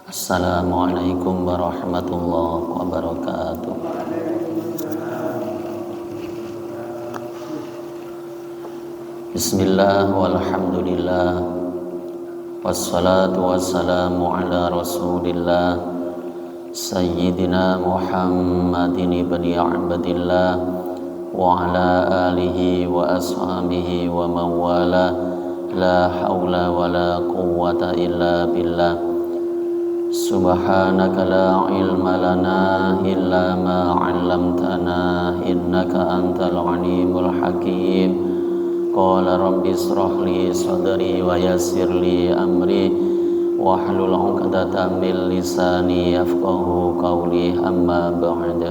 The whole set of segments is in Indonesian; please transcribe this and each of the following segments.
Assalamualaikum warahmatullahi wabarakatuh. Bismillah walhamdulillah wassalatu wassalamu ala rasulillah Sayyidina Muhammadin ibni Abdillah wa ala alihi wa ashabihi wa mawala. La hawla wa la quwwata illa billah. Subhanaka la ilma lana illa ma 'allamtana innaka antal alimul hakim. Qala rabbi ishrah li sadri wa yassir li amri wahlul 'uqdatam min lisani yafqahu qawli amma ba'd.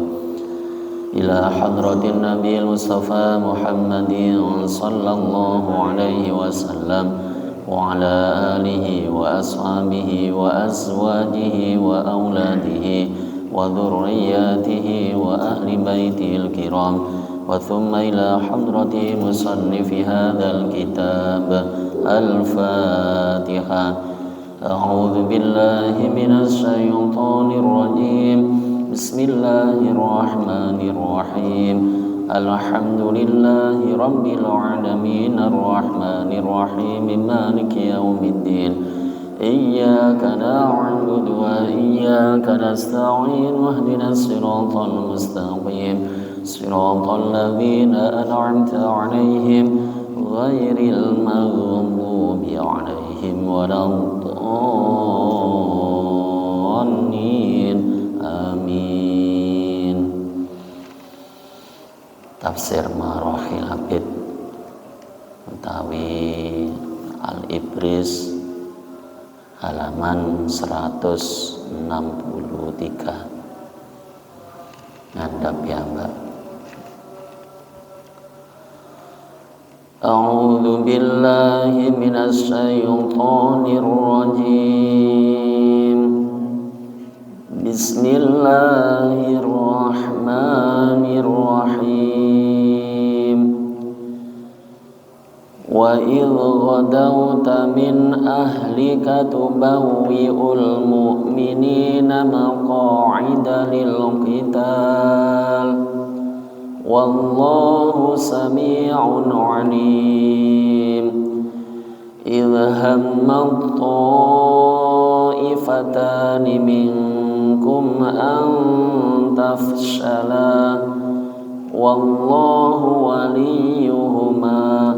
Ila hadratin nabiyil mustafa Muhammadin sallallahu alaihi wasallam wa ala alihi wa ashabihi wa azwajihi wa auladihi wa dhurriyyatihi wa ahli baitihil kiram wa thumma ila hadrati musannifi hadzal kitab al-Fatiha. A'udzu billahi minasy syaithanir rajim. Bismillahirrahmanirrahim. Alhamdulillahi rabbil alamin arrahmanir rahim maliki yaumiddin. Iyyaka na'budu wa iyyaka nasta'in ihdinas siratal mustaqim siratal ladzina an'amta 'alaihim ghairil maghdubi 'alaihim waladdallin. Amin. Tafsir Marahil Abid utawi Al-Ibris halaman 163 ngandhap ya Mbak. A'udzu billahi minasy syaithanir rajim. Bismillahirrahmanirrahim. Wa idh ghadawta min ahlika tubawwi'ul mu'minina maqa'ida lil qital wallahu sami'un 'alim. Idh hammat ta'ifatani minkum an tafshala wallahu waliyuhuma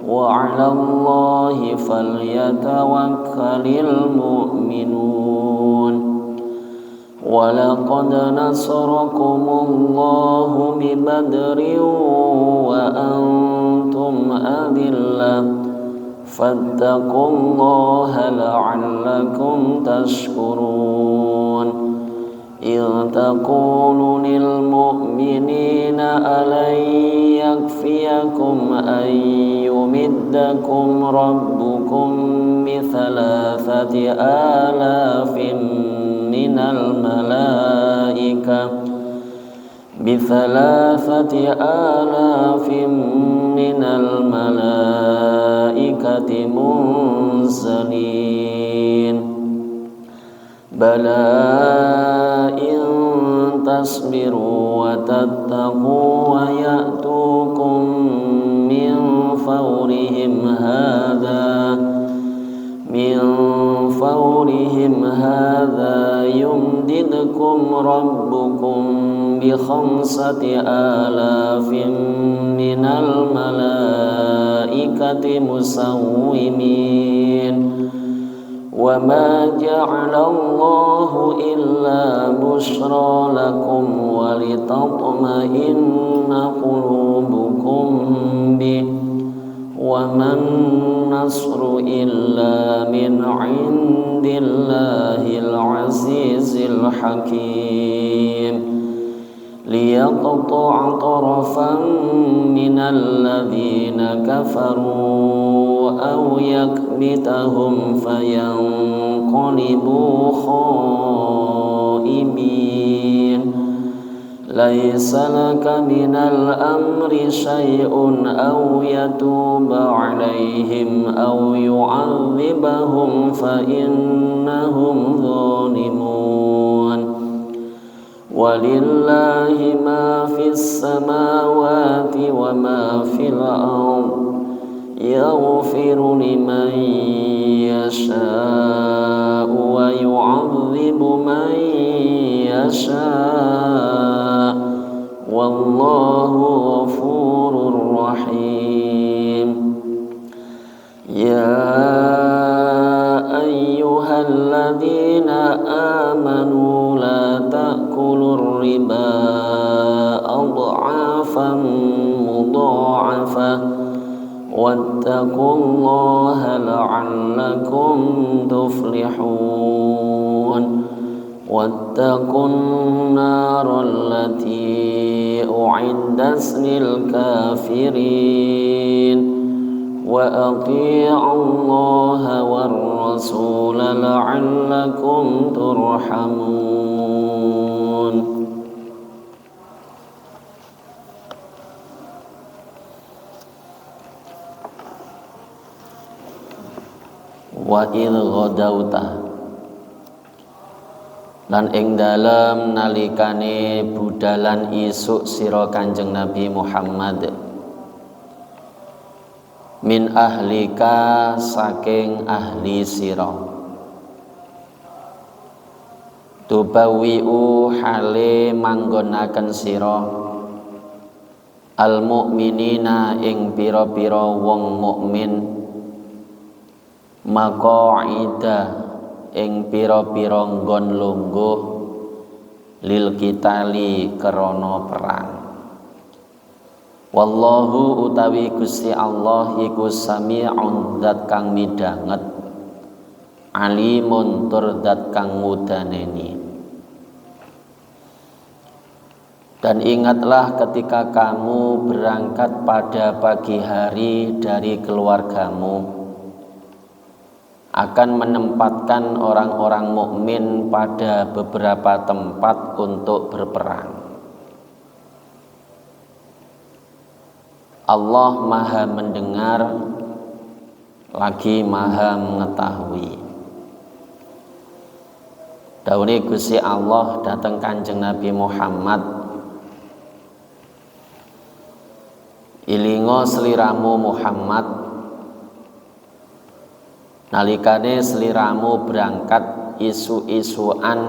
wa 'alallahi falyatawakkalul mu'minun. Wa laqad nasarakumullahu bi badrin wa antum adillah fattaqullaha la'allakum tashkurun. إذ تقول للمؤمنين ألن يكفيكم أن يمدكم ربكم بثلاثة آلاف من الملائكة منزلين بلى إن تصبروا وتتقوا ويأتوكم من فورهم هذا يمددكم ربكم ب5,000 من الملائكة مسومين. وما جعل الله إلا بشرى لكم ولتطمئن قلوبكم به وما النصر إلا من عند الله العزيز الحكيم. ليقطع طرفا من الذين كفروا أو يكبتهم فينقلبوا خائبين. ليس لك من الأمر شيء أو يتوب عليهم أو يعذبهم فإنهم ظالمون. walillahi ma fis samawati wa ma fil ardh yaghfiru liman yasha'u wa yu'adzibu man yasha'u wallahu ghafurur rahim. Ya ayyuhalladzina amanu la ta'kulur riba adhafan mudha'afah wattaqullaha la'allakum tuflihun. Wattaqun naral lati u'iddat lil kafirin wa ati'ullaha war rasul la'allakum turhamun. Wa idh ghadawta lan ing dalem nalikane budalan isuk sira Kanjeng Nabi Muhammad min ahlika saking ahli sira tubawi'u hale manggonaken sira al mukminina ing pira-pira wong mukmin maqaida ing pira-pira nggon lungguh lil kitali krana perang. Wallahu utawi Gusti Allah iku sami'un zat kang midanget, alimun tur zat kang mudaneni. Dan ingatlah ketika kamu berangkat pada pagi hari dari keluargamu, akan menempatkan orang-orang mukmin pada beberapa tempat untuk berperang. Allah Maha mendengar lagi Maha mengetahui. Daune Gusti Allah datang Kanjeng Nabi Muhammad, ilingo sliramu Muhammad, nalikane sliramu berangkat isu-isuan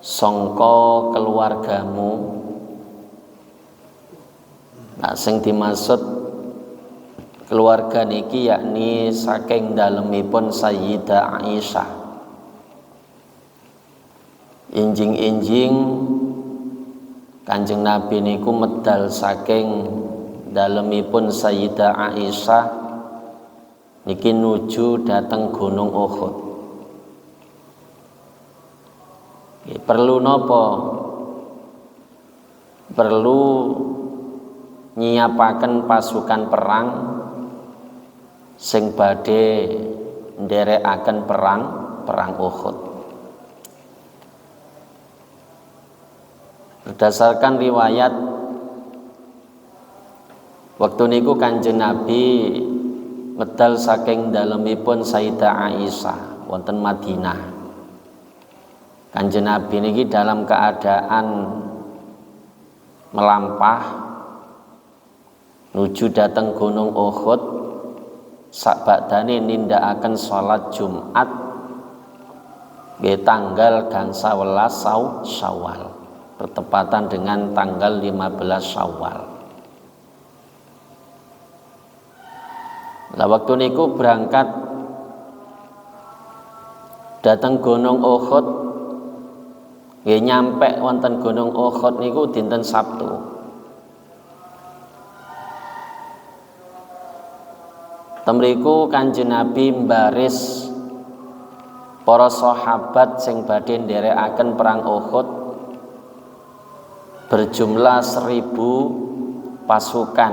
sangka keluargamu. Nah, sing dimaksud keluarga niki yakni saking dalemipun Sayyidah Aisyah. Injing-injing Kanjeng Nabi niku medal saking dalemipun Sayyidah Aisyah niki nuju dateng Gunung Uhud. Perlu nopo? Perlu nyiapaken pasukan perang sing badhe nderekaken perang Uhud. Berdasarkan riwayat, waktu niku Kanjeng Nabi medal saking dalemipun Sayyidah Aisyah wonten Madinah. Kanjeng Nabi niki dalam keadaan melampah nuju dateng Gunung Uhud sakbadane nindakaken salat Jumat nggih tanggal gangsal welas Syawal, bertepatan dengan tanggal 15 Syawal. Lah waktu niku berangkat dateng Gunung Uhud, nggih nyampe wonten Gunung Uhud niku dinten Sabtu. Temriku Kanjeng Nabi mbaris para sahabat sing badhe nderekaken perang Uhud berjumlah 1000 pasukan.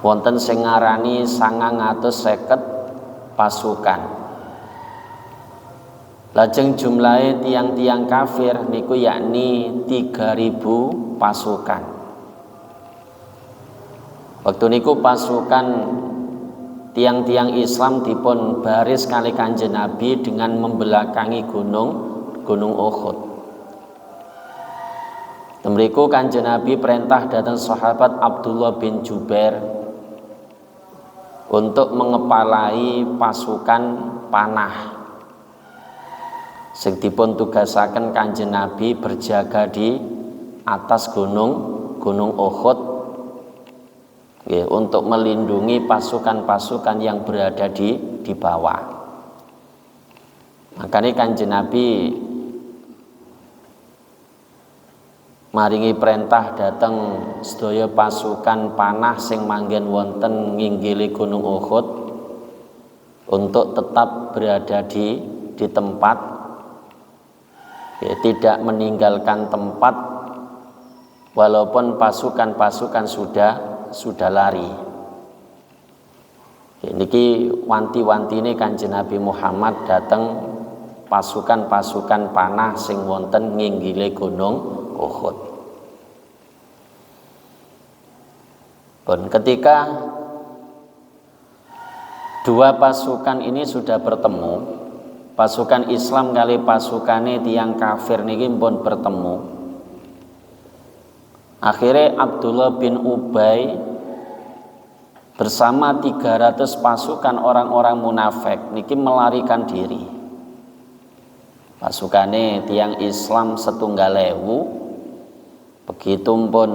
Wonten sing ngarani 950 pasukan. Lajeng jumlahe tiang-tiang kafir niku yakni 3000 pasukan. Waktu niku pasukan tiang-tiang Islam dipun baris kali Kanjeng Nabi dengan membelakangi gunung Gunung Uhud. Temriku Kanjeng Nabi perintah datang sahabat Abdullah bin Jubair untuk mengepalai pasukan panah sing dipun tugasaken Kanjeng Nabi berjaga di atas gunung Uhud ya, untuk melindungi pasukan-pasukan yang berada di bawah. Makanya Kanjeng Nabi maringi perintah dateng sedaya pasukan panah sing manggen wonten nginggili Gunung Uhud untuk tetap berada di tempat ya, tidak meninggalkan tempat walaupun pasukan-pasukan sudah lari. Niki wanti-wanti ini Kanjeng Nabi Muhammad dateng pasukan-pasukan panah sing wonten nginggile Gunung Uhud. Dan ketika dua pasukan ini sudah bertemu, pasukan Islam kali pasukane tiyang kafir niki pun bertemu. Akhirnya Abdullah bin Ubay bersama 300 pasukan orang-orang munafik niki melarikan diri. Pasukane tiyang Islam 1.000, begitupun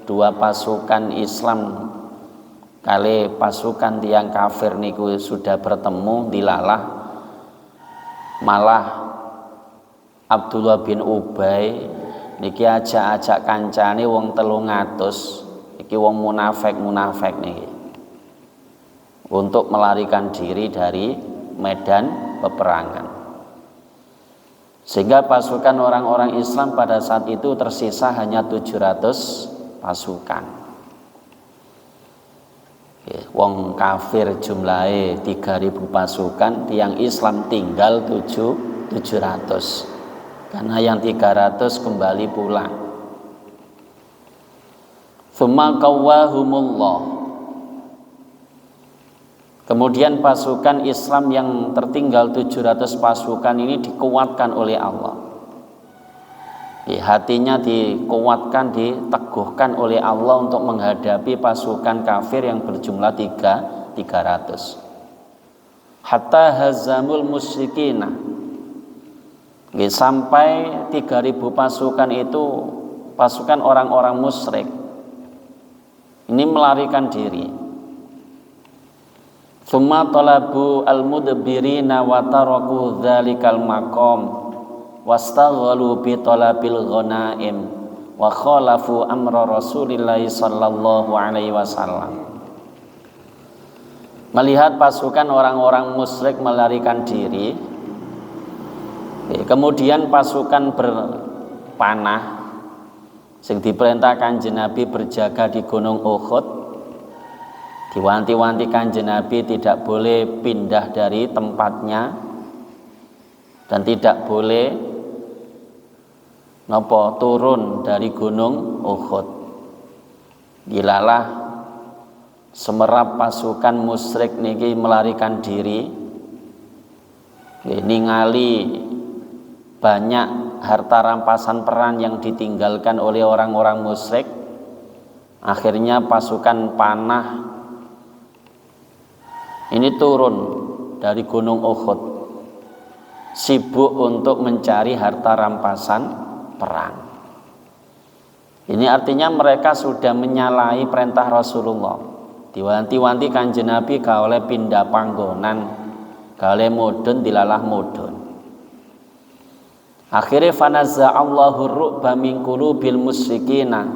dua pasukan Islam kali pasukan tiyang kafir niku sudah bertemu dilalah, malah Abdullah bin Ubay niki ajak kancane wong 300 niki wong munafik niki untuk melarikan diri dari medan peperangan. Sehingga pasukan orang-orang Islam pada saat itu tersisa hanya 700 pasukan. Wong kafir jumlahe 3.000 pasukan, tiang Islam tinggal 700. Karena yang 300 kembali pulang. Tsumma qawwahumullah. Kemudian pasukan Islam yang tertinggal 700 pasukan ini dikuatkan oleh Allah. Hatinya dikuatkan, diteguhkan oleh Allah untuk menghadapi pasukan kafir yang berjumlah 300. Hatta hazamul musyrikina. Sampai 3.000 pasukan itu pasukan orang-orang musyrik ini melarikan diri. Tsumma talabu al-mudbirina wa taraku dzalikal maqam wastaghalu bi talabil ghanaim wa khalafu amra Rasulillah sallallahu alaihi wasallam. Melihat pasukan orang-orang musyrik melarikan diri, kemudian pasukan berpanah sing diperintah Kanjeng Nabi berjaga di Gunung Uhud, diwanti-wanti Kanjeng Nabi tidak boleh pindah dari tempatnya dan tidak boleh turun dari Gunung Uhud. Dilalah semerap pasukan musyrik niki melarikan diri, ningali banyak harta rampasan perang yang ditinggalkan oleh orang-orang musyrik. Akhirnya pasukan panah ini turun dari Gunung Uhud, sibuk untuk mencari harta rampasan perang. Ini artinya mereka sudah menyalahi perintah Rasulullah. Diwanti-wanti Kanjeng Nabi gak oleh pindah panggonan, gak oleh mudun dilalah mudun. Akhirnya fanazza'allahu ru'ba min qulubil musyrikina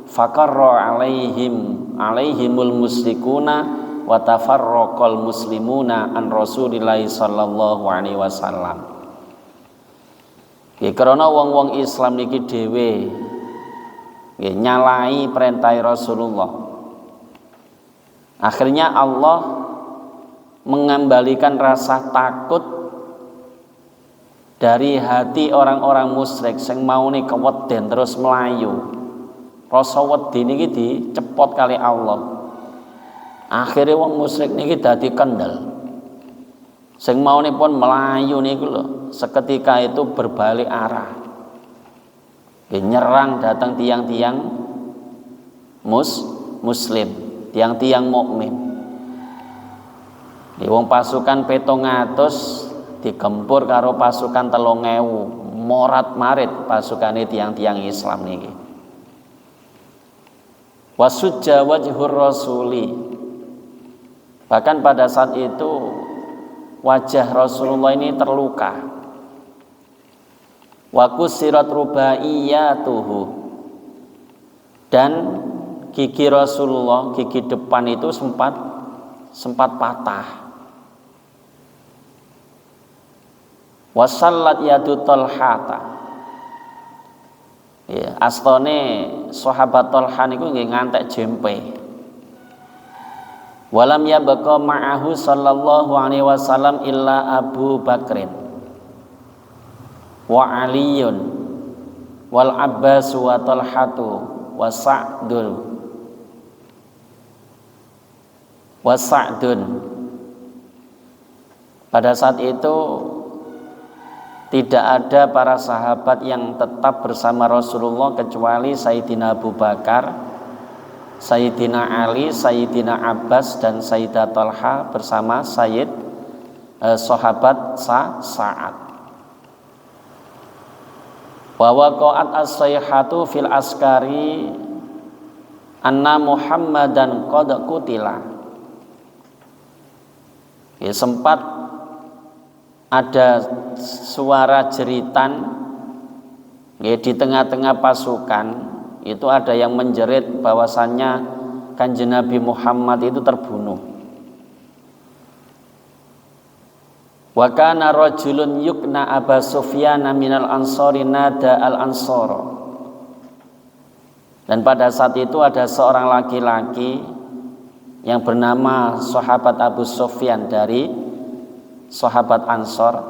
faqarra alaihimul musyrikuna wa tafarraqal muslimuna an Rasulillah sallallahu alaihi wasallam. Karena wong-wong Islam niki dhewe nyalai perintah Rasulullah. Akhirnya Allah mengembalikan rasa takut dari hati orang-orang musyrik sing maune keweden terus melayu. Rasa wedi niki dicepot kali Allah. Akhirnya wong musyrik niki dadi kendel. Sing maunipun melayu niku lho, seketika itu berbalik arah. Nyerang datang tiang-tiang muslim, tiang-tiang mukmin. Wong pasukan 700 digempur karo pasukan 3000, morat-marit pasukane tiang-tiang Islam niki. Wasujja wajhur rasuli. Bahkan pada saat itu wajah Rasulullah ini terluka. Wa kusirat rubaiyatuhu. Dan gigi Rasulullah, gigi depan itu sempat patah. Wasallat yadu Talhata. Ya, astone sahabat Talha niku nggih ngantek jempe. Walam yabqa ma'ahu sallallahu alaihi wasallam illa Abu Bakrin wa Aliyun wal Abbas wa Talhatu wa Sa'dun. Pada saat itu tidak ada para sahabat yang tetap bersama Rasulullah kecuali Sayyidina Abu Bakar, Sayyidina Ali, Sayyidina Abbas dan Sayyidah Talha bersama sahabat Sa'ad. Wa waqa'at as-sayhatu fil askari anna Muhammadan qad qutila. Ya, sempat ada suara jeritan ya, di tengah-tengah pasukan itu ada yang menjerit bahwasannya Kanjeng Nabi Muhammad itu terbunuh. Wa kana rajulun yukna Aba Sufyan minal ansori nada al ansoro. Dan pada saat itu ada seorang laki-laki yang bernama sahabat Abu Sufyan dari sahabat Ansor.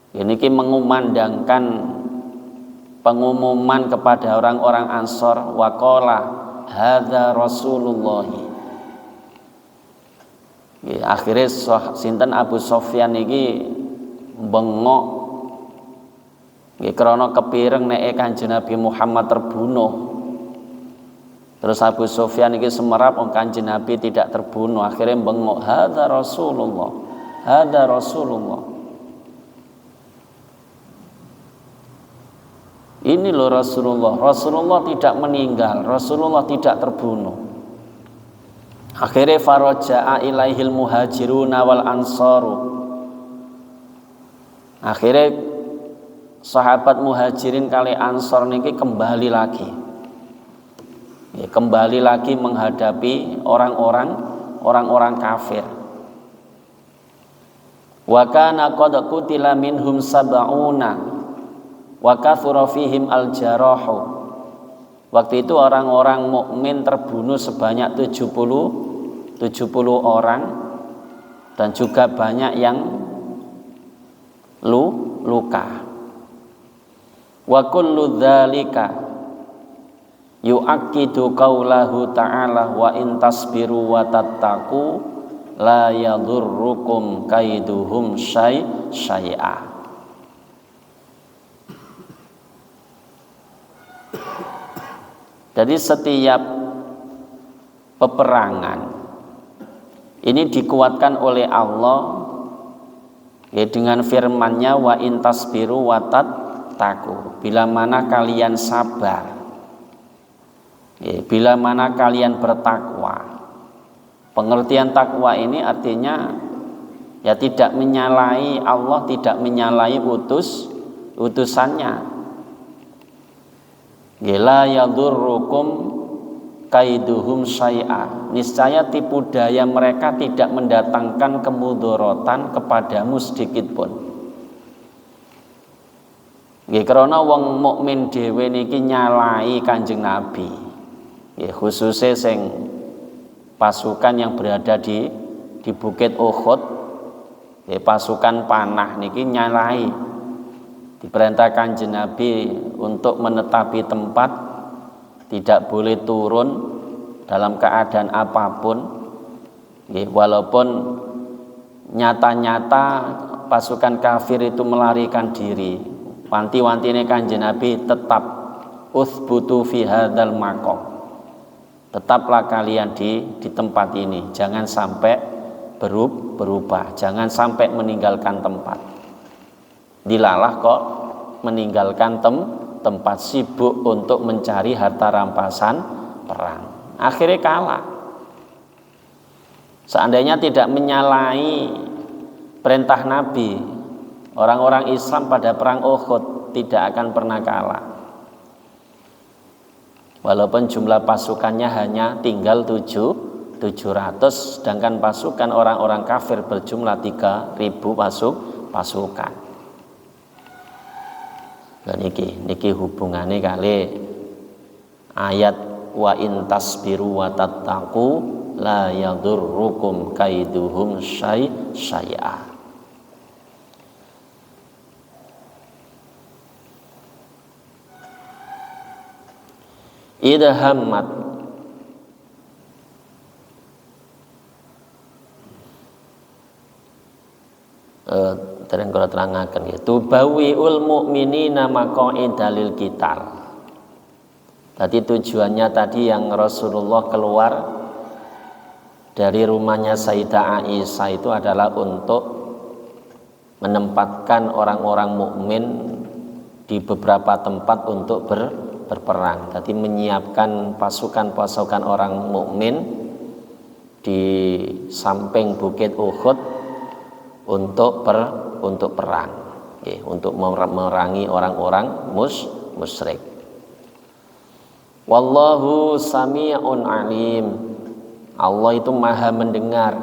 Ini mengumandangkan pengumuman kepada orang-orang Ansor, waqala hadza Rasulullah. Ya, akhirnya sinten Abu Sufyan iki bengok nggih krana kepireng nek Kanjeng Nabi Muhammad terbunuh. Terus Abu Sufyan iki semerap Kanjeng Nabi tidak terbunuh, akhirnya bengok hadza Rasulullah. Ada Rasulullah. Ini loh Rasulullah. Rasulullah tidak meninggal, Rasulullah tidak terbunuh. Akhirnya faraja'a ilaihil muhajiruna wal ansaru. Akhirnya sahabat muhajirin kali ansor niki kembali lagi. Ya, kembali lagi menghadapi orang-orang kafir. Wa kana qad qutila minhum sab'una wa kathura fihim al-jarahu. Waktu itu orang-orang mukmin terbunuh sebanyak 70 orang dan juga banyak yang luka. Wa kullu dzalika yu'akkidu qaulahu ta'ala wa in tasbiru wa tattaqu la yadurrukum kaiduhum syai'a. Jadi setiap peperangan ini dikuatkan oleh Allah ya, dengan firman-Nya wa in tasbiru wa tattaqu. Bila mana kalian sabar ya, bila mana kalian bertakwa. Pengertian takwa ini artinya ya tidak menyalahi Allah, tidak menyalahi utusannya. La yadurrukum kaiduhum syai'a. Niscaya tipu daya mereka tidak mendatangkan kemudorotan kepadamu sedikit pun. Nggih krana wong mukmin dhewe niki nyalahi Kanjeng Nabi. Nggih khususe sing pasukan yang berada di Bukit Uhud, pasukan panah niki nyalahi, diperintahkan Kanjeng Nabi untuk menetapi tempat, tidak boleh turun dalam keadaan apapun, walaupun nyata-nyata pasukan kafir itu melarikan diri, wanti-wantine Kanjeng Nabi tetap uthbutu fi hadzal maqam, tetaplah kalian di tempat ini, jangan sampai berubah, jangan sampai meninggalkan tempat. Dilalah kok meninggalkan tempat, sibuk untuk mencari harta rampasan perang, akhirnya kalah. Seandainya tidak menyalahi perintah Nabi, orang-orang Islam pada perang Uhud tidak akan pernah kalah. Walaupun jumlah pasukannya hanya tinggal 700, sedangkan pasukan orang-orang kafir berjumlah 3.000 pasukan. Dan niki hubungannya kali ayat wa in tasbiru wa tattaqu la yadurrukum kaiduhum syai'a. Idza hammat terang kula terangaken gitu bawiul mukminina maqaida lil qital. Tadi tujuannya tadi yang Rasulullah keluar dari rumahnya Sayyidah Aisyah itu adalah untuk menempatkan orang-orang mukmin di beberapa tempat untuk berperang. Tadi menyiapkan pasukan-pasukan orang mukmin di samping Bukit Uhud untuk perang, untuk memerangi orang-orang musyrik. Wallahu sami'un alim. Allah itu maha mendengar,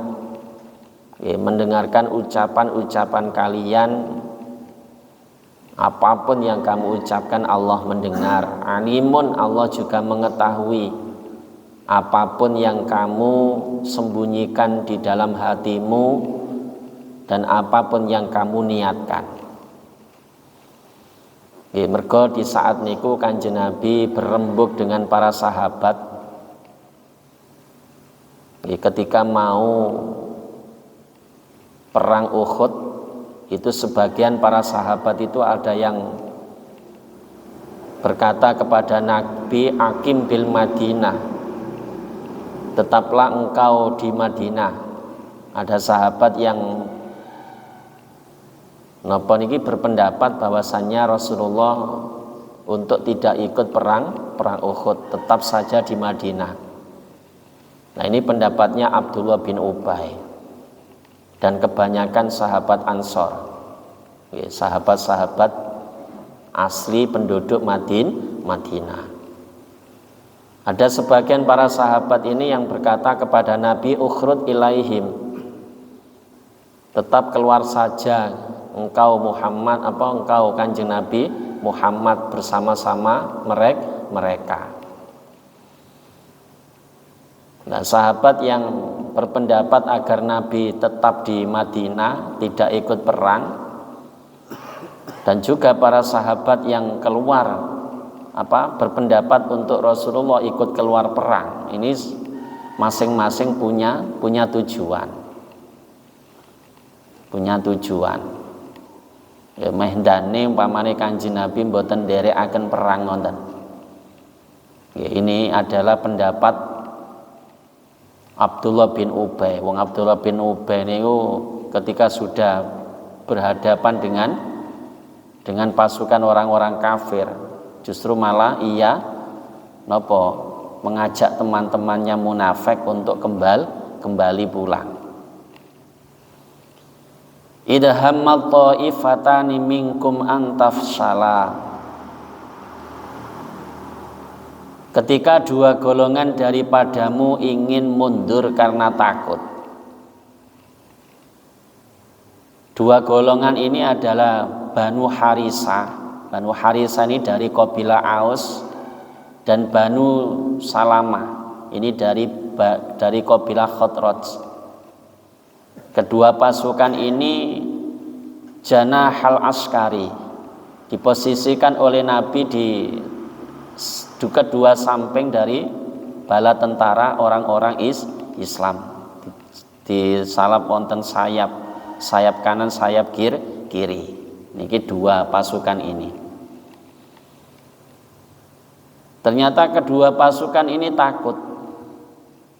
mendengarkan ucapan-ucapan kalian. Apapun yang kamu ucapkan Allah mendengar. Alimun, Allah juga mengetahui apapun yang kamu sembunyikan di dalam hatimu dan apapun yang kamu niatkan. Mergo di saat niku Kanjeng Nabi berembuk dengan para sahabat ketika mau perang Uhud. Itu sebagian para sahabat itu ada yang berkata kepada Nabi, Akim bil Madinah, tetaplah engkau di Madinah. Ada sahabat yang berpendapat bahwasannya Rasulullah untuk tidak ikut perang Uhud, tetap saja di Madinah. Nah, ini pendapatnya Abdullah bin Ubay dan kebanyakan sahabat Ansor, sahabat-sahabat asli penduduk Madinah. Ada sebagian para sahabat ini yang berkata kepada Nabi, ukhrud ilaihim, tetap keluar saja engkau Muhammad, engkau Kanjeng Nabi Muhammad bersama-sama mereka. Nah, sahabat yang berpendapat agar Nabi tetap di Madinah, tidak ikut perang, dan juga para sahabat yang keluar berpendapat untuk Rasulullah ikut keluar perang. Ini masing-masing punya tujuan. Mehendane umpamane Kanjeng Nabi mboten nderekaken perang ngoten. Ini adalah pendapat Abdullah bin Ubay. Abdullah bin Ubay niku ketika sudah berhadapan dengan pasukan orang-orang kafir, justru malah ia mengajak teman-temannya munafik untuk kembali pulang. Idza hammal ta'ifatani minkum an tafshala. Ketika dua golongan daripadamu ingin mundur karena takut. Dua golongan ini adalah Banu Harisah. Banu Harisah ini dari kabilah Aus, dan Banu Salamah ini dari kabilah Khadraj. Kedua pasukan ini janahal askari, diposisikan oleh Nabi di kedua samping dari bala tentara orang-orang Islam, di salap wonten sayap sayap kanan, sayap kiri. Niki dua pasukan ini. Ternyata kedua pasukan ini takut.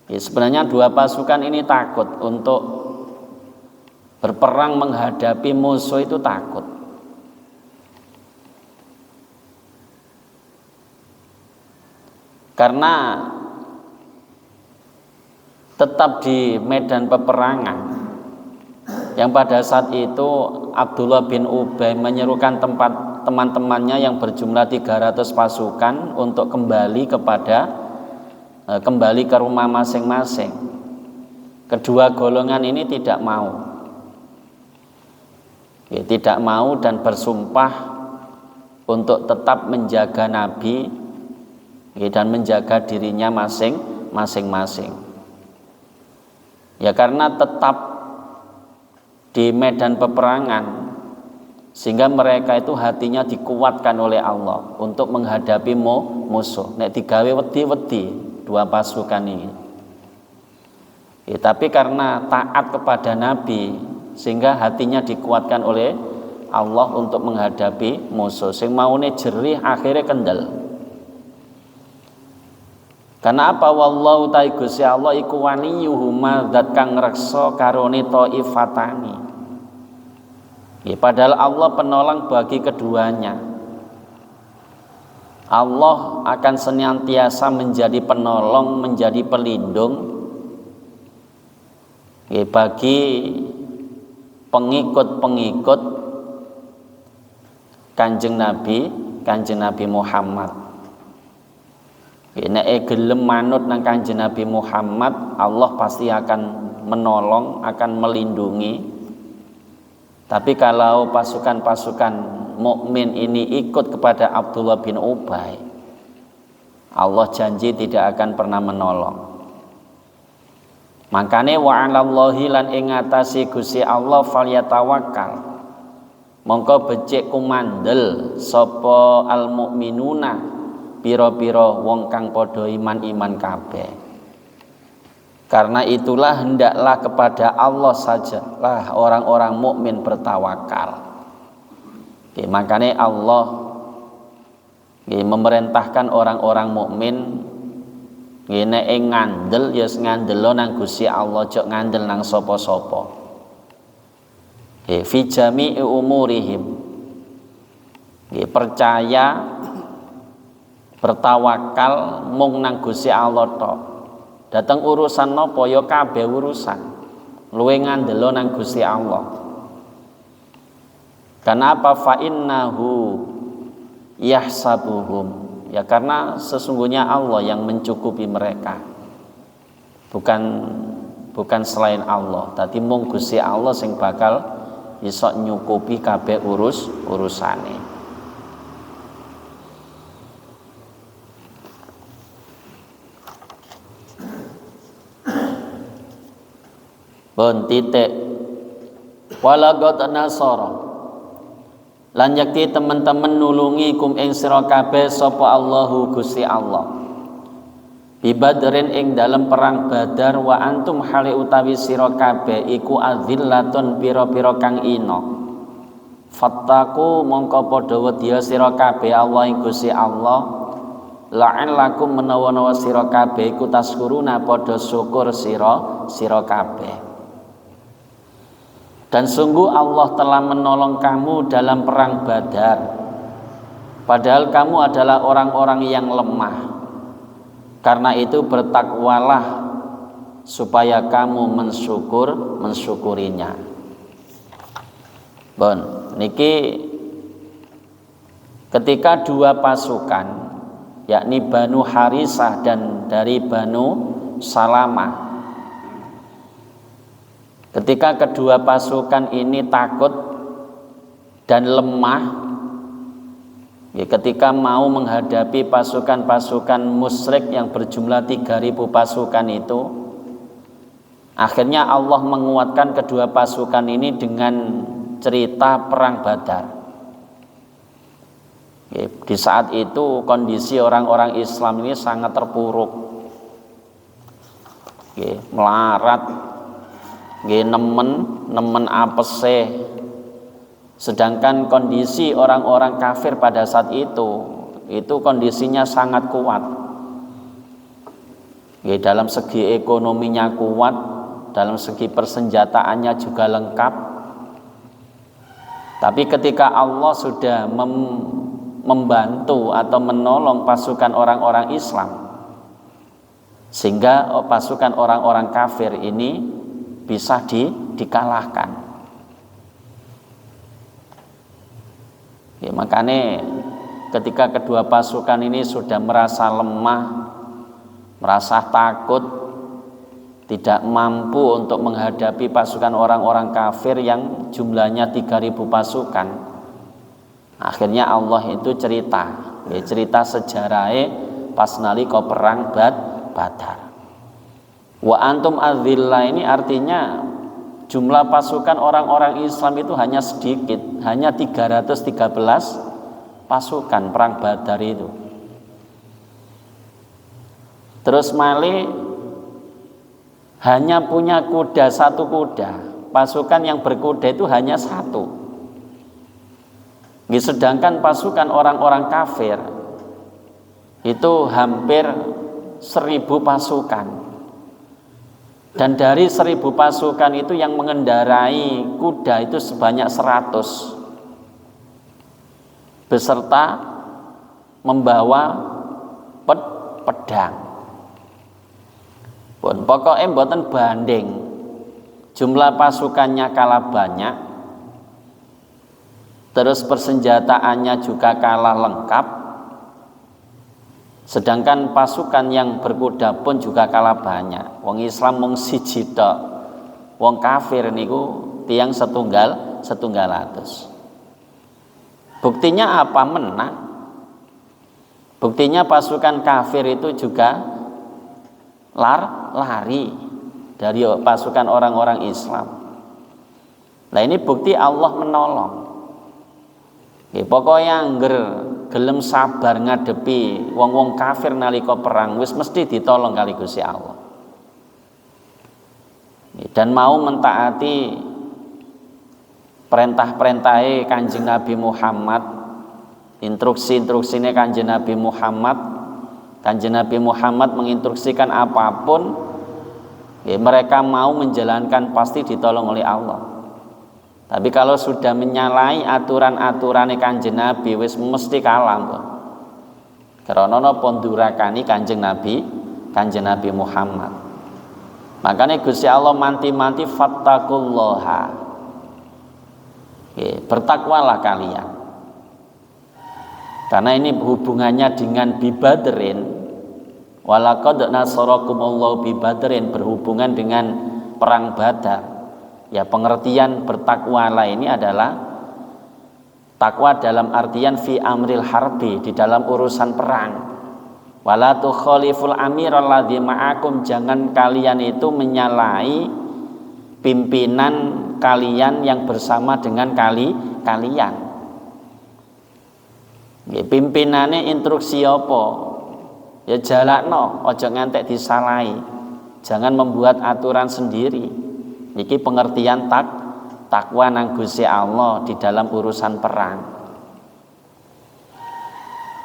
Sebenarnya dua pasukan ini takut untuk berperang menghadapi musuh, itu takut. Karena tetap di medan peperangan yang pada saat itu Abdullah bin Ubay menyerukan teman-temannya yang berjumlah 300 pasukan untuk kembali ke rumah masing-masing. Kedua golongan ini tidak mau dan bersumpah untuk tetap menjaga Nabi dan menjaga dirinya masing-masing. Ya karena tetap di medan peperangan, sehingga mereka itu hatinya dikuatkan oleh Allah untuk menghadapi musuh. Nek digawe wedi-wedi dua pasukan ini. Tapi karena taat kepada Nabi, sehingga hatinya dikuatkan oleh Allah untuk menghadapi musuh. Sing maune jerih akhirnya kendel. Karena apa? Wallahu ta'ala Gusti Allah iku waliyuhuma, zat kang ngreksa karone thaifatani. Padahal Allah penolong bagi keduanya. Allah akan senantiasa menjadi penolong, menjadi pelindung bagi pengikut-pengikut Kanjeng Nabi Muhammad. Nek gelem manut nang Kanjeng Nabi Muhammad, Allah pasti akan menolong, akan melindungi. Tapi kalau pasukan-pasukan mukmin ini ikut kepada Abdullah bin Ubay, Allah janji tidak akan pernah menolong. Makane wa 'alallahi lan ing ngatasi Gusti Allah falyatawakkal. Mongko becik kumandel sapa al mukminuna, piro-piro wong kang padha iman kabeh. Karena itulah hendaklah kepada Allah sajalah orang-orang mukmin bertawakal. Makanya Allah memerintahkan orang-orang mukmin nek ngandel ya ngandelo nang Gusti Allah, aja ngandel nang sapa-sapa. Fi jami'i umurihim. Percaya bertawakal mung nang Gusti Allah tok. Dateng urusan napa ya kabeh urusan. Luwe ngandelo nang Gusti Allah. Kenapa? Fa innahu yahsabuhum. Ya karena sesungguhnya Allah yang mencukupi mereka. Bukan selain Allah. Dadi mung Gusti Allah sing bakal iso nyukupi kabeh urusane. Titik walagot nasara lan yakti teman-teman nulungi kum ing sira kabeh sapa Allahu Gusti Allah bi badrin ing dalam perang Badar wa antum hale utawi sira kabeh iku azillatun pira-pira kang ina fattaku mongko padha wedya sira kabeh Allah ing Gusti Allah la'an lakum menawa-nawa sira kabeh iku taskuruna padha syukur sira kabeh. Dan sungguh Allah telah menolong kamu dalam perang Badar. Padahal kamu adalah orang-orang yang lemah. Karena itu bertakwalah supaya kamu mensyukurinya. Bon, niki ketika dua pasukan yakni Banu Harisah dan dari Banu Salamah, ketika kedua pasukan ini takut dan lemah, ketika mau menghadapi pasukan-pasukan musyrik yang berjumlah 3.000 pasukan itu, akhirnya Allah menguatkan kedua pasukan ini dengan cerita perang Badar. Di saat itu kondisi orang-orang Islam ini sangat terpuruk, melarat, nggih nemen apese. Sedangkan kondisi orang-orang kafir pada saat itu kondisinya sangat kuat. Nggih, dalam segi ekonominya kuat, dalam segi persenjataannya juga lengkap. Tapi ketika Allah sudah membantu atau menolong pasukan orang-orang Islam, sehingga pasukan orang-orang kafir ini bisa dikalahkan. Ya, makanya ketika kedua pasukan ini sudah merasa lemah, merasa takut, tidak mampu untuk menghadapi pasukan orang-orang kafir yang jumlahnya 3.000 pasukan, akhirnya Allah itu cerita sejarahnya pas nalika perang Badar. Wa antum adzillah ini artinya jumlah pasukan orang-orang Islam itu hanya sedikit, hanya 313 pasukan perang Badar itu. Terus Mali hanya punya kuda 1 kuda, pasukan yang berkuda itu hanya 1. Sedangkan pasukan orang-orang kafir itu hampir 1.000 pasukan. Dan dari 1.000 pasukan itu yang mengendarai kuda itu sebanyak 100 beserta membawa pedang. Pokoknya mboten banding, jumlah pasukannya kalah banyak, terus persenjataannya juga kalah lengkap, sedangkan pasukan yang berkuda pun juga kalah banyak. Wong Islam mung siji tok, wong kafir niku tiyang setunggal atus. Buktinya apa? Menang. Buktinya pasukan kafir itu juga lari dari pasukan orang-orang Islam. Nah, ini bukti Allah menolong. Pokoknya angger gelem sabar ngadepi wong-wong kafir nalika perang wis mesti ditolong kali Gusti Allah. Dan mau mentaati perintah-perintahe Kanjeng Nabi Muhammad, instruksi-instruksine Kanjeng Nabi Muhammad. Kanjeng Nabi Muhammad menginstruksikan apapun, mereka mau menjalankan pasti ditolong oleh Allah. Tapi kalau sudah menyalahi aturan-aturan Kanjeng Nabi wis mesti kalah, Mbok. Karena napa durakani Kanjeng Nabi Muhammad. Makanya Gusti Allah manti-manti fattaqullaha. Bertakwalah kalian. Karena ini hubungannya dengan bibadrin. Walaqad nasarakumullahu bibadrin, berhubungan dengan perang Badar. Ya, pengertian bertakwalah ini adalah takwa dalam artian fi amril harbi, di dalam urusan perang. Wala tukhaliful amiral ladzi ma'akum, jangan kalian itu menyalahi pimpinan kalian yang bersama dengan kalian. Pimpinane instruksi apa? Ya jalakno, aja ngantek disalahi. Jangan membuat aturan sendiri. Niki pengertian takwa nang Gusti Allah di dalam urusan perang.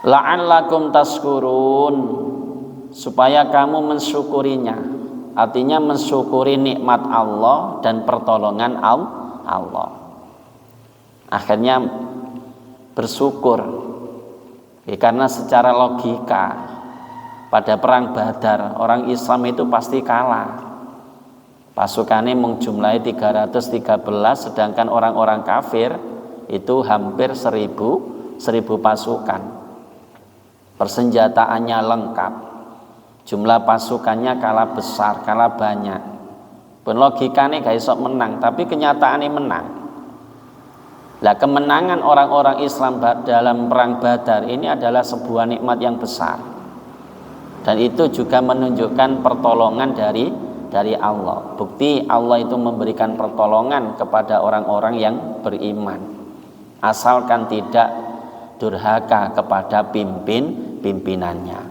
La'allakum tashkurun, supaya kamu mensyukurinya. Artinya mensyukuri nikmat Allah dan pertolongan Allah. Akhirnya bersyukur. Karena secara logika pada perang Badar orang Islam itu pasti kalah. Pasukannya menjumlahi 313, sedangkan orang-orang kafir itu hampir 1.000 pasukan. Persenjataannya lengkap, jumlah pasukannya kalah besar, kalah banyak. Pun logikanya gak iso menang, tapi kenyataannya menang. Nah, kemenangan orang-orang Islam dalam perang Badar ini adalah sebuah nikmat yang besar, dan itu juga menunjukkan pertolongan dari Allah. Bukti Allah itu memberikan pertolongan kepada orang-orang yang beriman, asalkan tidak durhaka kepada pimpinannya.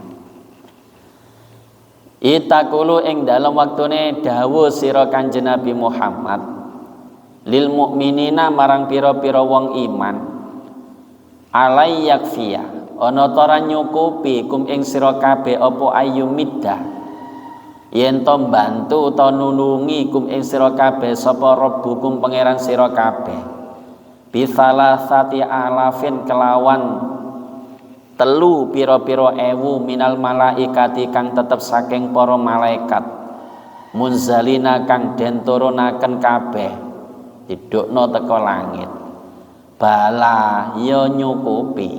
Itakulu ing dalam waktune dawuh sira Kanjeng Nabi Muhammad lil mukminina marang pira-pira wong iman alai yakfiya ana ta nyukupi kum ing sira kabeh apa ayyumidda yen to bantu utawa nulungi kum ing sira kabeh sapa rabbukum pangeran sira kabeh bisalasati alafin kelawan telu pira-pira ewu minal malaikati kang tetep saking para malaikat munzalina kang den turunaken kabeh didukno teka langit bala ya nyukupi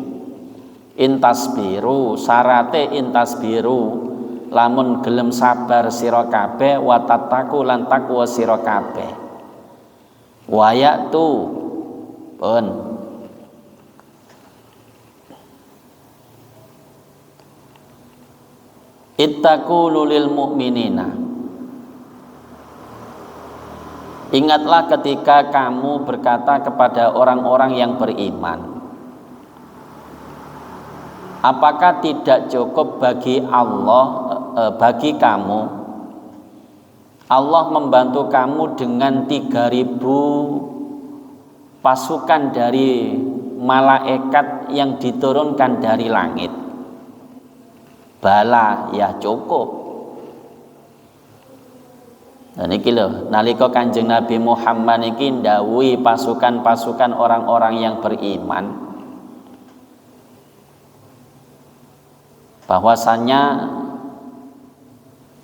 intasbiru syarate intasbiru lamun gelem sabar sira kabeh wa tattaqu lan takwa sira kabeh wayatu pun ittaqulu lil mu'minina. Ingatlah ketika kamu berkata kepada orang-orang yang beriman, apakah tidak cukup bagi Allah bagi kamu Allah membantu kamu dengan 3.000 pasukan dari malaikat yang diturunkan dari langit? Bala, ya cukup. Dan iki lho, nalika Kanjeng Nabi Muhammad iki ndhawuhi pasukan-pasukan orang-orang yang beriman bahwasanya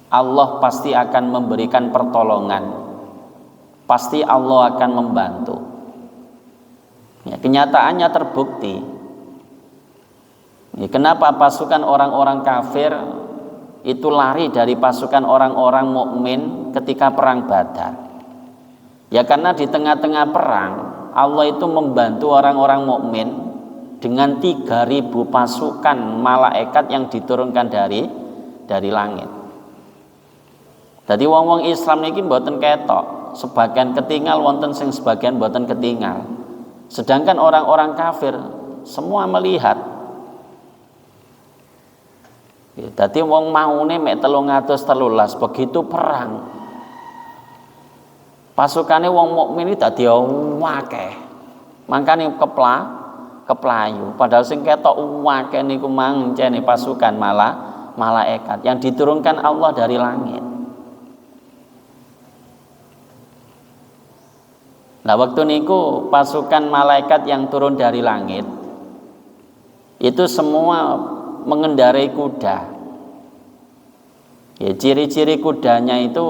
Allah pasti akan memberikan pertolongan, pasti Allah akan membantu. Ya, kenyataannya terbukti. Kenapa pasukan orang-orang kafir itu lari dari pasukan orang-orang mukmin ketika perang Badar? Ya karena di tengah-tengah perang Allah itu membantu orang-orang mukmin dengan 3.000 pasukan malaikat yang diturunkan dari langit. Jadi wong-wong Islam niki mboten ketok, sebagian ketinggal wonten sing sebagian mboten ketinggal. Sedangkan orang-orang kafir semua melihat. Dadi wong maune mek 313 begitu perang. Pasukane wong mukmin iki dadi akeh. Mangkane keplayu. Padahal sing ketok akeh niku mangcene pasukan malaikat yang diturunkan Allah dari langit. Nah, waktu niku pasukan malaikat yang turun dari langit itu semua mengendarai kuda. Ya, ciri-ciri kudanya itu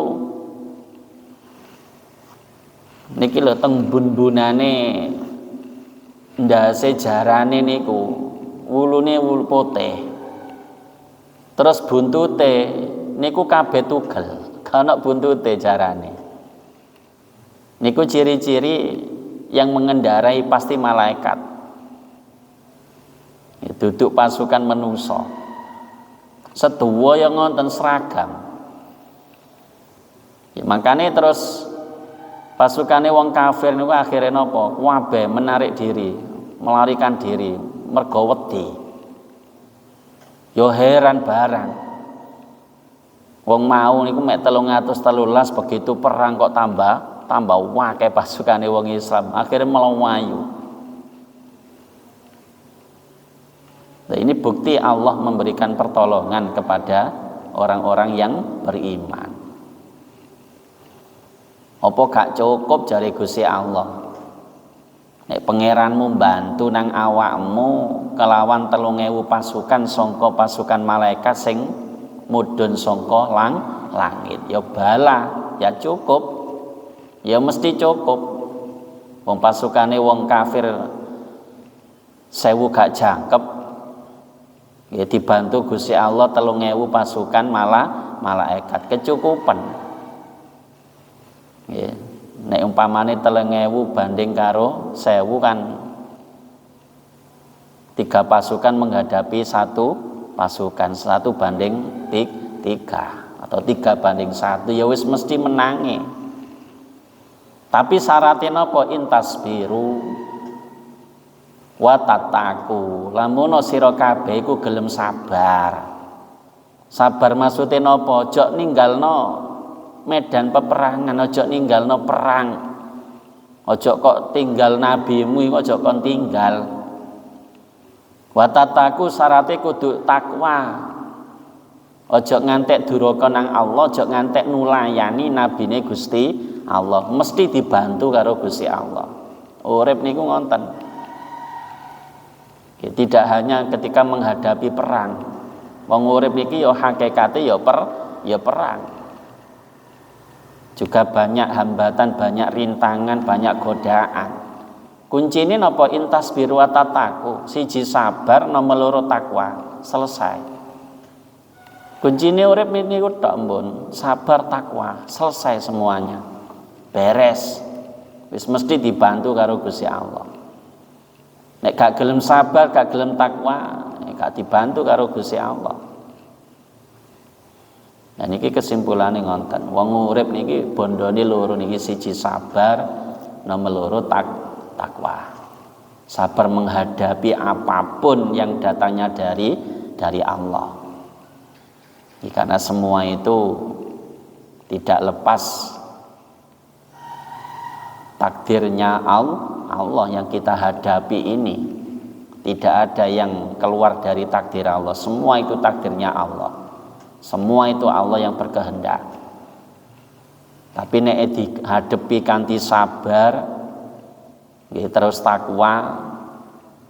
niki lho teng bun-bunane ndase jarane niku wulune wulu putih. Terus buntute niku kabeh tugel, kana buntute jarane. Niku ciri-ciri yang mengendarai pasti malaikat. Duduk pasukan manusa sedowo yang ngonten seragam. Ya, makanya terus pasukane wong kafir niku akhirnya napa? Kabeh menarik diri, melarikan diri, mergo wedi. Yo heran barang. Wong mau niku mek 313 begitu perang kok tambah akeh pasukane wong Islam, akhirnya melayu. Nah, ini bukti Allah memberikan pertolongan kepada orang-orang yang beriman. Apa gak cukup jare Gusti Allah? Nek pangeranmu bantu nang awakmu kelawan 3.000 pasukan sangka pasukan malaikat sing mudhun sangka langit. Ya bala, ya cukup. Ya mesti cukup. Wong pasukane wong kafir 1000 gak jangkep. Ya dibantu Gusti Allah 3.000 pasukan malaikat kecukupan. Ya, nek umpamane 3.000 banding karo 1.000 kan 3 pasukan menghadapi 1 pasukan, 1 banding 3 atau 3 banding 1 ya wis mesti menangi. Tapi syaratnya napa? Intasbiru wa tattaqu. Lamun sira kabeh iku gelem sabar. Sabar maksudnya napa? Ojo ninggalno medan peperangan, ojo ninggalno perang. Ojo kok tinggal nabimu, ojo kon tinggal. Watataku syaratnya kudu takwa. Ojo ngantek duraka nang Allah, ojo ngantek nulayani nabine Gusti Allah. Mesti dibantu karo Gusti Allah. Urip niku ngonten. Tidak hanya ketika menghadapi perang. Wong urip iki ya hakikate ya perang. Juga banyak hambatan, banyak rintangan, banyak godaan. Kuncine napa? Intasbiru wa tataku. Siji sabar, nomor loro takwa. Selesai. Kuncine urip niku tok mbun, sabar takwa, selesai semuanya. Beres. Wis mesti dibantu karo Gusti Allah. Nek gak gelem sabar, gak gelem takwa, gak dibantu karo Gusti Allah. Nah niki kesimpulane ngonten. Wong urip niki bondone loro niki, siji sabar, nomor loro takwa. Sabar menghadapi apapun yang datangnya dari Allah. Karena semua itu tidak lepas takdirnya Allah yang kita hadapi ini. Tidak ada yang keluar dari takdir Allah. Semua itu takdirnya Allah. Semua itu Allah yang berkehendak. Tapi nek dihadapi kanthi sabar, terus takwa,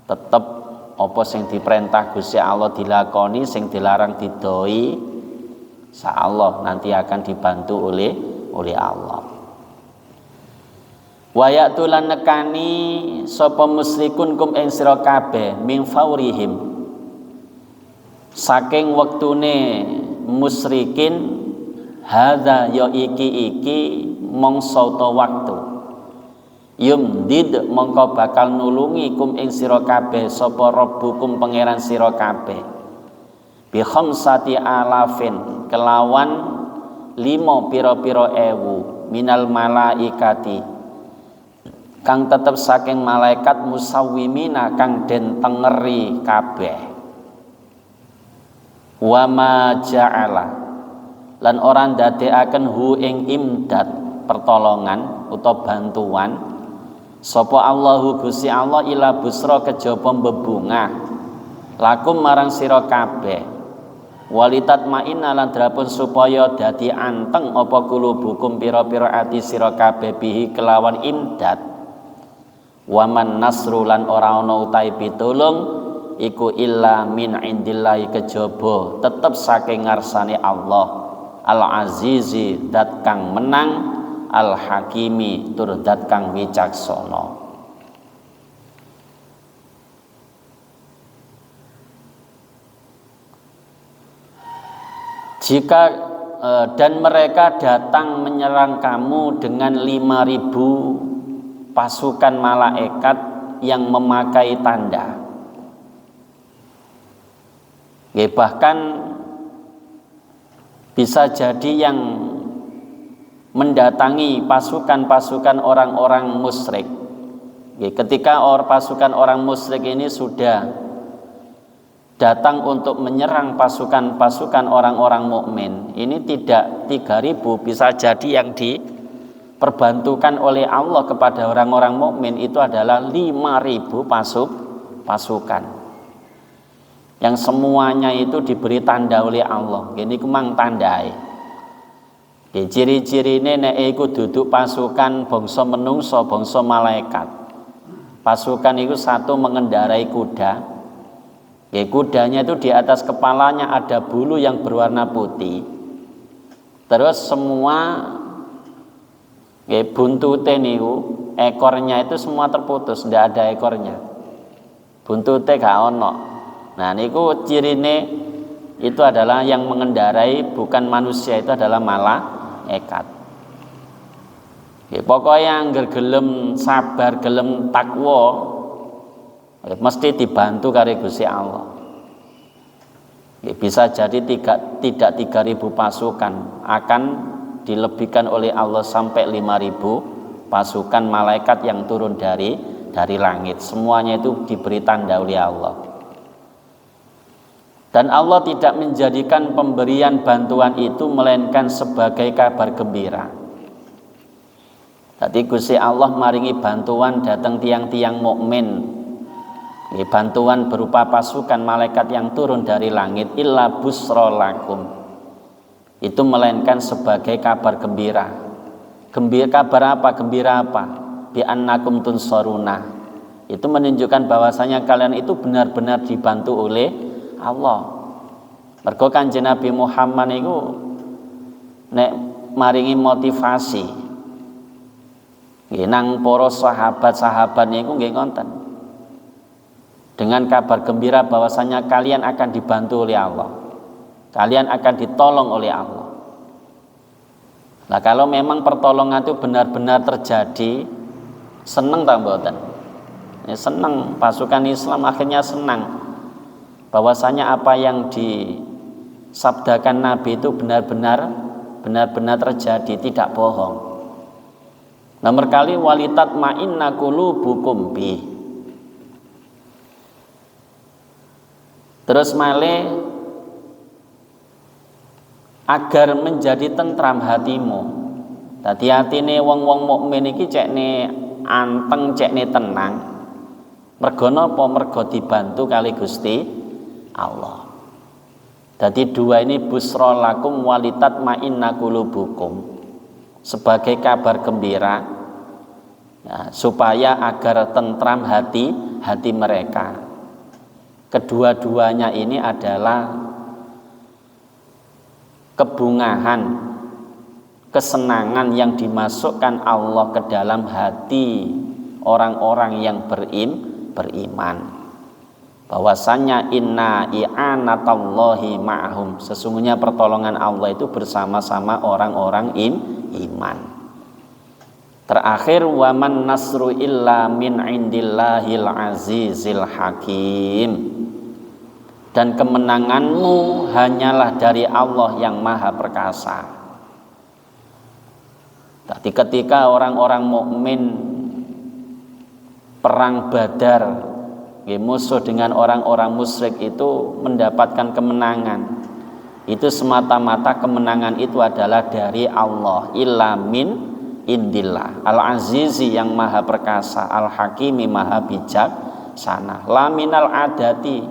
tetep apa sing diperintah Gusti Allah dilakoni, sing dilarang didoi. Insyaallah nanti akan dibantu oleh Allah. Wa ya'tulan nekani sapa musyrikun kum ing sira kabeh min faurihim, saking wektune musyrikin, hadza ya iki mangsa ta waktu. Yumdid mongko bakal nulungi kum ing sira kabeh sapa rabbukum pangeran sira kabeh. Bi khamsati alafin kelawan 5 pira-pira ewu minal malaikati kang tetep saking malaikat musawwimina kang den tengeri kabeh. Wa ma ja'ala lan ora ndadekaken hu ing imdad pertolongan utawa bantuan sapa Allahu Gusti Allah ila busra kejaba bebungah lakum marang sira kabeh. Walitat ma'inna lan drapun supaya dadi anteng apa kulubukum pira-pira ati sira kabeh bihi kelawan imdad. Waman nasru lan ora ana utahe pitulung iku illa min indillahi kejaba tetep saking ngarsane Allah Al-Azizi dat kang menang, Al-Hakimi tur dat kang wicaksana. Jika dan mereka datang menyerang kamu dengan 5.000 pasukan malaikat yang memakai tanda. Bahkan bisa jadi yang mendatangi pasukan-pasukan orang-orang musyrik. Ketika pasukan orang musyrik ini sudah datang untuk menyerang pasukan-pasukan orang-orang mukmin, ini tidak 3.000, bisa jadi yang diperbantukan oleh Allah kepada orang-orang mukmin itu adalah 5.000 pasukan yang semuanya itu diberi tanda oleh Allah. Ini kumang tandai. Ciri-cirine nek iku duduk pasukan bangsa menungso, bangsa malaikat. Pasukan itu satu mengendarai kuda. Kudanya itu di atas kepalanya ada bulu yang berwarna putih. Terus semua buntute niku, ekornya itu semua terputus, tidak ada ekornya. Buntute gak ono. Nah niku cirine itu adalah yang mengendarai bukan manusia, itu adalah malaikat. Pokoknya yang gelem sabar, gelem takwa mesti dibantu karo Gusti Allah. Bisa jadi tidak 3.000 pasukan, akan dilebihkan oleh Allah sampai 5.000 pasukan malaikat yang turun dari langit. Semuanya itu diberi tanda oleh Allah. Dan Allah tidak menjadikan pemberian bantuan itu melainkan sebagai kabar gembira. Tadi Gusti Allah maringi bantuan datang tiang-tiang mukmin. Bantuan berupa pasukan malaikat yang turun dari langit illa busra lakum. Itu melainkan sebagai kabar gembira. Kabar apa? Gembira apa? Bi annakum tunsaruna. Itu menunjukkan bahwasanya kalian itu benar-benar dibantu oleh Allah. Mergo Kanjeng Nabi Muhammad itu nek maringi motivasi nggih nang para sahabat-sahabat niku nggih ngoten. Dengan kabar gembira bahwasanya kalian akan dibantu oleh Allah. Kalian akan ditolong oleh Allah. Nah, kalau memang pertolongan itu benar-benar terjadi, seneng tak mboten? Ya, seneng, pasukan Islam akhirnya senang bahwasanya apa yang disabdakan Nabi itu benar-benar terjadi, tidak bohong. Nomor kali walitat ma'inna qulubukum bi. Terus malih agar menjadi tentram hatimu. Dadi atine wong-wong mukmin iki cekne anteng, cekne tenang. Mergo napa? Mergo dibantu kali Gusti Allah. Jadi dua ini busra lakum walitat ma'inna qulubukum, sebagai kabar gembira ya, supaya agar tentram hati mereka. Kedua-duanya ini adalah kebungahan, kesenangan yang dimasukkan Allah ke dalam hati orang-orang yang beriman. Bahwasanya inna i'anatallahi ma'hum, sesungguhnya pertolongan Allah itu bersama-sama orang-orang iman. Terakhir waman nasru illa min indillahil azizil hakim, dan kemenanganmu hanyalah dari Allah yang maha perkasa. Tadi ketika orang-orang mukmin perang Badar, musuh dengan orang-orang musyrik itu mendapatkan kemenangan, itu semata-mata kemenangan itu adalah dari Allah. Illa min indillah al-azizi yang maha perkasa, al-hakimi maha bijaksana. La minal adati,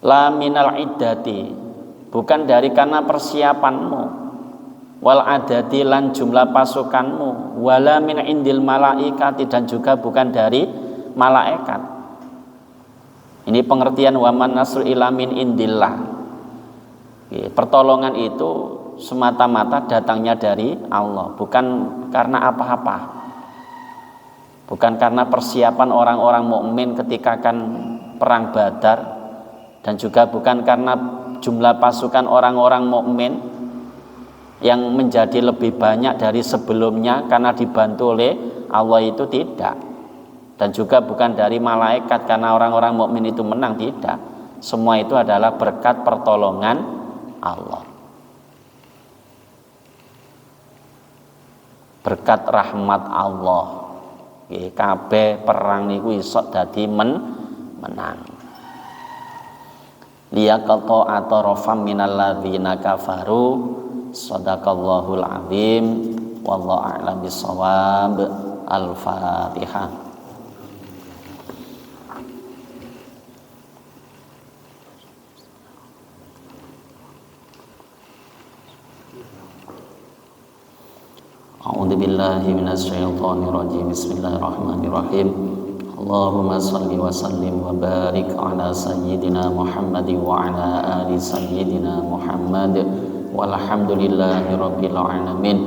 la minal iddati, bukan dari karena persiapanmu, wal adati lan jumlah pasukanmu, wala min indil malaikati, dan juga bukan dari malaikat. Ini pengertian waman nasru ila min indillah. Pertolongan itu semata-mata datangnya dari Allah, bukan karena apa-apa, bukan karena persiapan orang-orang mukmin ketika akan perang Badar, dan juga bukan karena jumlah pasukan orang-orang mukmin yang menjadi lebih banyak dari sebelumnya karena dibantu oleh Allah, itu tidak. Dan juga bukan dari malaikat karena orang-orang mukmin itu menang, tidak. Semua itu adalah berkat pertolongan Allah, berkat rahmat Allah. Kabeh perang niku iso dadi menang. Liyaqata atarafam minal ladzina kafaru. Shadaqallahul azim. Wallahu a'lam bissawab. Al-Fatihah. A'udzu billahi minasy syaithanir rajim. Bismillahirrahmanirrahim. Allahumma salli wa sallim wa barik ala sayyidina Muhammad wa ala ali sayyidina Muhammad walhamdulillahi rabbil alamin.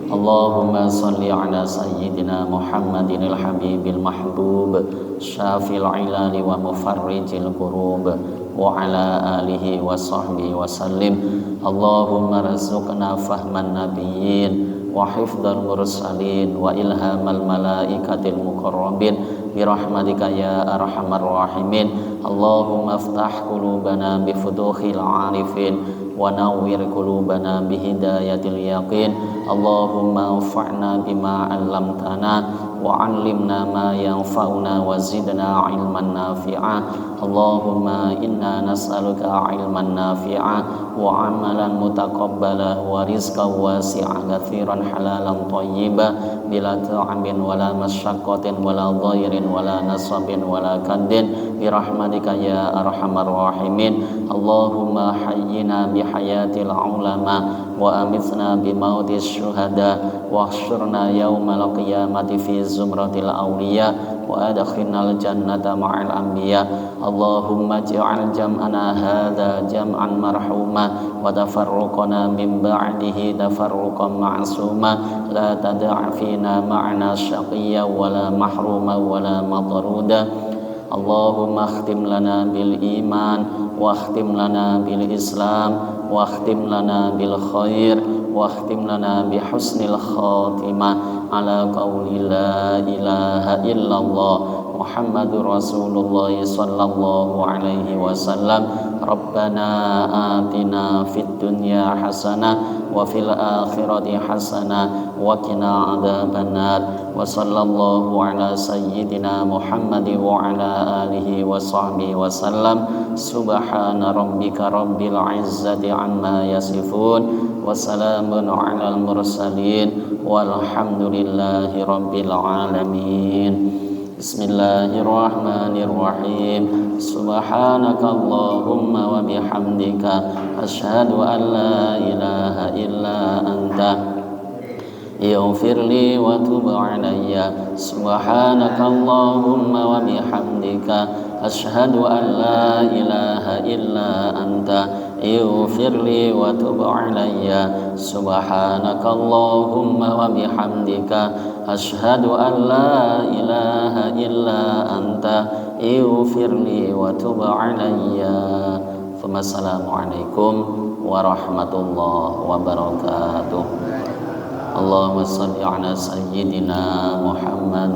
Allahumma salli ala sayyidina Muhammadinil habibil mahbub syafil ilali wa mufarrijil kurub wa ala alihi wa sahbihi wa sallim. Allahumma razuqna fahman nabiyyin wa hifdzal mursalin wa ilhamal malaikatil muqarrabin birahmatika ya arhamar rahimin. Allahumma aftah qulubana bi futuhil arifin wa nawwir qulubana bi hidayatil yaqin. Allahumma anfa'na bima 'allamtana وعلمنا ما ينفعنا وزدنا علما نافعا اللهم إنا نسألك علما نافعا وعملا متقبلا ورزقا واسعا كثيرا حلالا طيبا بلا تعب ولا مشقة ولا ضير ولا نصب ولا كد برحمتك يا أرحم الراحمين اللهم حينا بحياة العلماء وأمتنا بموت الشهداء واحشرنا يوم القيامة في زمرة الأولياء وأدخلنا الجنة مع الأنبياء اللهم اجعل جمعنا هذا جمعا مرحوما وتفرقنا من بعده تفرقا معصوما لا تدع فينا معنا شقيا ولا محروما ولا مطرودا اللهم اختم لنا بالإيمان واختم لنا بالإسلام واختم لنا بالخير واختم لنا بحسن الخاتمة على قول لا إله إلا الله محمد رسول الله صلى الله عليه وسلم ربنا آتنا في الدنيا حسنة وفي الآخرة حسنة وقنا عذاب النار وصلى الله على سيدنا محمد وعلى آله وصحبه وسلم سبحان ربك رب العزة عما يصفون وسلام على المرسلين والحمد لله رب العالمين بسم الله الرحمن الرحيم سبحانك اللهم وبحمدك أشهد أن لا إله إلا أنت اغفر لي وتب علي سبحانك اللهم وبحمدك أشهد أن لا إله إلا أنت اغفر لي وتب علي سبحانك اللهم وبحمدك أشهد أن لا إله إلا أنت اغفر لي وتب علي ثم السلام عليكم ورحمة الله وبركاته اللهم صل على سيدنا محمد